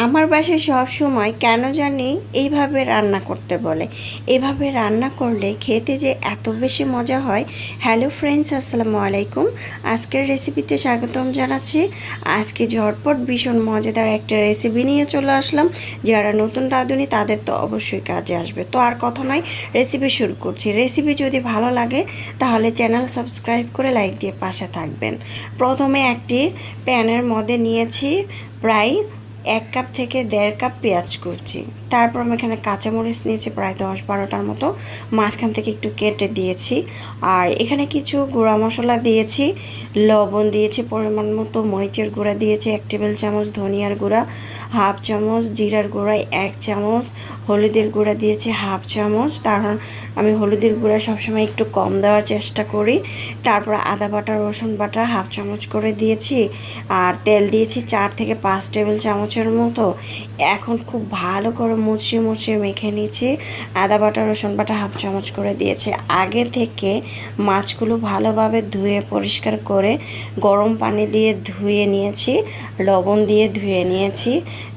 আমার বাসায় সব সময় কেন জানি এইভাবে রান্না করতে বলে। এইভাবে রান্না করলে খেতে যে এত বেশি মজা হয়। হ্যালো ফ্রেন্ডস, আসসালামু আলাইকুম। আজকের রেসিপিতে স্বাগতম জানাচ্ছি। আজকে ঝটপট ভীষণ মজাদার একটা রেসিপি নিয়ে চলে আসলাম। যারা নতুন রাঁধুনি তাদের তো অবশ্যই কাজে আসবে। তো আর কথা নয়, রেসিপি শুরু করছি। রেসিপি যদি ভালো লাগে তাহলে চ্যানেল সাবস্ক্রাইব করে লাইক দিয়ে পাশে থাকবেন। প্রথমে একটি প্যানের মধ্যে নিয়েছি প্রায় 1 কাপ থেকে 1.5 কাপ পেঁয়াজ কুচি। তারপর আমি এখানে কাঁচামরিচ নিয়েছি প্রায় 10-12টার মতো, মাঝখান থেকে একটু কেটে দিয়েছি। আর এখানে কিছু গুঁড়া মশলা দিয়েছি, লবণ দিয়েছি পরিমাণ মতো, মরিচের গুঁড়া দিয়েছি 1 টেবিল চামচ, ধনিয়ার গুঁড়া 1/2 চামচ, জিরার গুঁড়া 1 চামচ, হলুদের গুঁড়া দিয়েছি 1/2 চামচ। কারণ আমি হলুদের গুঁড়া সবসময় একটু কম দেওয়ার চেষ্টা করি। তারপর আদা বাটা, রসুন বাটা 1/2 চামচ করে দিয়েছি। আর তেল দিয়েছি 4 থেকে 5 টেবিল চামচের মতো। এখন খুব ভালো করে মুছিয়ে মুছিয়ে মেখে নিয়েছি। আদা বাটা, রসুন বাটা 1/2 চামচ করে দিয়েছি। আগে থেকে মাছগুলো ভালোভাবে ধুয়ে পরিষ্কার করে গরম পানি দিয়ে ধুয়ে নিয়েছি, লবণ দিয়ে ধুয়ে নিয়েছি।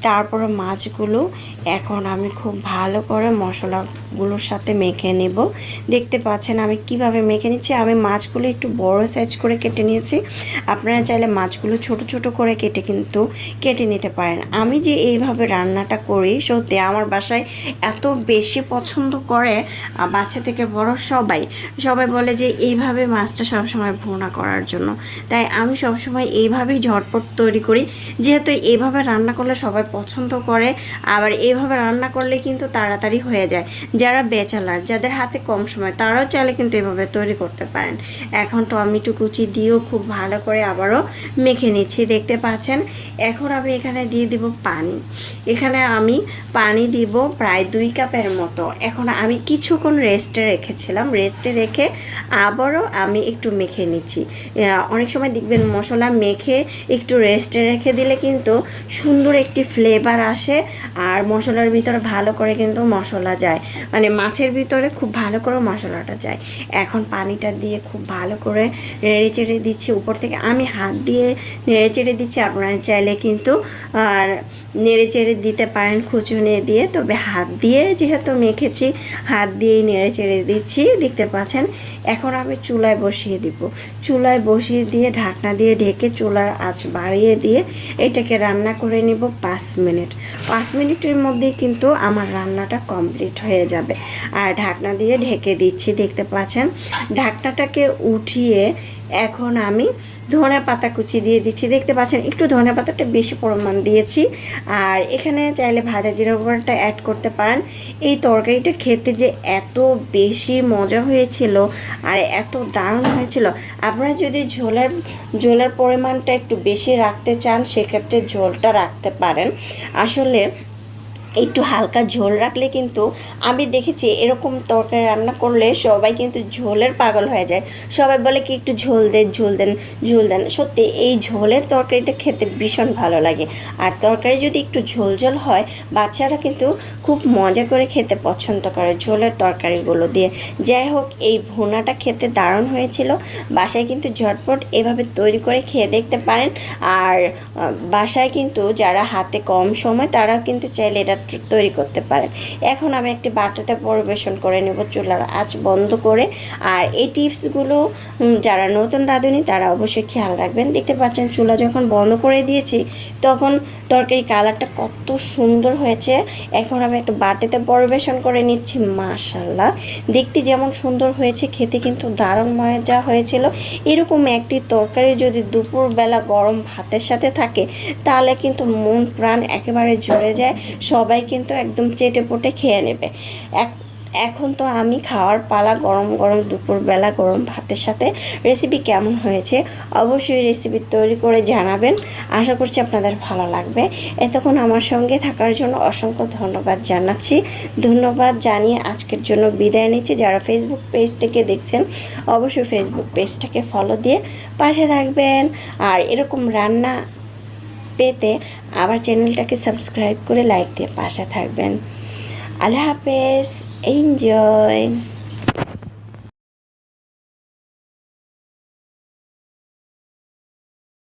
তারপরে মাছগুলো এখন আমি খুব ভালো করে মশলাগুলোর সাথে মেখে নেব। দেখতে পাচ্ছেন আমি কিভাবে মেখে নিচ্ছি। আমি মাছগুলো একটু বড় সাইজ করে কেটে নিয়েছি। আপনারা চাইলে মাছগুলো ছোট ছোট করে কেটে নিতে পারেন। আমি যে এইভাবে রান্নাটা করি, সত্যি আমার বাসায় এত বেশি পছন্দ করে, বাচ্চা থেকে বড় সবাই বলে যে এইভাবে মাছটা সবসময় ভুনা করার জন্য। তাই আমি সবসময় এইভাবেই ঝটপট তৈরি করি, যেহেতু এইভাবে রান্না করলে সবাই পছন্দ করে। আবার এইভাবে রান্না করলে কিন্তু তাড়াতাড়ি হয়ে যায়। যারা ব্যাচেলার, যাদের হাতে কম সময়, তারাও চাইলে কিন্তু এভাবে তৈরি করতে পারেন। এখন টমেটো কুচি দিয়েও খুব ভালো করে আবারও মেখে নিচ্ছি, দেখতে পাচ্ছেন। এখন আমি এখানে দিয়ে দিব পানি। এখানে আমি পানি দিব প্রায় 2 কাপের মতো। এখন আমি কিছুক্ষণ রেস্টে রেখেছিলাম, রেস্টে রেখে আবারও আমি একটু মেখে নিচ্ছি। অনেক সময় দেখবেন মশলা মেখে একটু রেস্টে রেখে দিলে কিন্তু সুন্দর একটি ফ্লেভার আসে, আর মশলার ভিতরে ভালো করে কিন্তু মশলা যায়, মানে মাছের ভিতরে খুব ভালো করে মশলাটা যায়। এখন পানিটা দিয়ে খুব ভালো করে নেড়ে চেড়ে দিচ্ছি। উপর থেকে আমি হাত দিয়ে নেড়ে চেড়ে দিচ্ছি। আপনারা চাইলে কিন্তু আর নেড়ে চেড়ে দিতে পারেন খুঁচুনি দিয়ে, তবে হাত দিয়ে যেহেতু মেখেছি হাত দিয়েই নেড়ে চেড়ে দিচ্ছি, দেখতে পাচ্ছেন। এখন আমি চুলায় বসিয়ে দিব। চুলায় বসিয়ে দিয়ে ঢাকনা দিয়ে ঢেকে চুলার আঁচ বাড়িয়ে দিয়ে এটাকে রান্না করে নিব 5 মিনিট। 5 মিনিটের মধ্যেই কিন্তু আমার রান্নাটা কমপ্লিট হয়ে যাবে। আর ঢাকনা দিয়ে ঢেকে দিচ্ছি, দেখতে পাচ্ছেন। ঢাকনাটাকে উঠিয়ে এখন আমি ধনে পাতা কুচি দিয়ে দিচ্ছি, দেখতে পাচ্ছেন। একটু ধনে পাতাটা বেশি পরিমাণ দিয়েছি। আর এখানে চাইলে ভাজা জিরা গুঁড়োটা অ্যাড করতে পারেন। এই তরকারিটা খেতে যে এত বেশি মজা হয়েছিল আর এত দারুণ হয়েছিল। আপনারা যদি ঝোলের পরিমাণটা একটু বেশি রাখতে চান, সেক্ষেত্রে ঝোলটা রাখতে পারেন। আসলে একটু হালকা ঝোল রাখলে কিন্তু আমি দেখেছি এরকম তরকারি রান্না করলে সবাই কিন্তু ঝোলের পাগল হয়ে যায়। সবাই বলে কি একটু ঝোল দেন। সত্যি এই ঝোলের তরকারিটা খেতে ভীষণ ভালো লাগে। আর তরকারি যদি একটু ঝোল হয়, বাচ্চারা কিন্তু খুব মজা করে খেতে পছন্দ করে ঝোলের তরকারিগুলো দিয়ে। যাই হোক, এই ভুনাটা খেতে দারুণ হয়েছিল। বাসায় কিন্তু ঝটপট এভাবে তৈরি করে খেয়ে দেখতে পারেন। আর বাসায় কিন্তু যারা হাতে কম সময়, তারা কিন্তু চাইলে এটা তৈরি করতে পারেন। এখন আমি একটি বাটাতে পরিবেশন করে নেব চুলার আঁচ বন্ধ করে। আর এই টিপসগুলো যারা নতুন রাঁধুনি তারা অবশ্যই খেয়াল রাখবেন। দেখতে পাচ্ছেন চুলা যখন বন্ধ করে দিয়েছি তখন তরকারি কালারটা কত সুন্দর হয়েছে। এখন আমি একটা বাটিতে পরিবেশন করে নিচ্ছি। মাশাআল্লাহ, দেখতে যেমন সুন্দর হয়েছে, খেতে কিন্তু দারুণ মজা হয়েছিল। এরকম একটি তরকারি যদি দুপুরবেলা গরম ভাতের সাথে থাকে তাহলে কিন্তু মন প্রাণ একেবারে জুড়ে যায়। সবাই কিন্তু একদম চেটেপুটে খেয়ে নেবে। এখন তো আমি খাওয়ার পালা, গরম গরম দুপুরবেলা গরম ভাতের সাথে। রেসিপি কেমন হয়েছে অবশ্যই রেসিপি তৈরি করে জানাবেন। আশা করছি আপনাদের ভালো লাগবে। এতক্ষণ আমার সঙ্গে থাকার জন্য অসংখ্য ধন্যবাদ জানাচ্ছি। ধন্যবাদ জানিয়ে আজকের জন্য বিদায় নিচ্ছি। যারা ফেসবুক পেজ থেকে দেখছেন অবশ্যই ফেসবুক পেজটাকে ফলো দিয়ে পাশে থাকবেন। আর এরকম রান্না পেতে আবার চ্যানেলটাকে সাবস্ক্রাইব করে লাইক দিয়ে পাশে থাকবেন। আল্লাহ হাফেজ, এনজয়।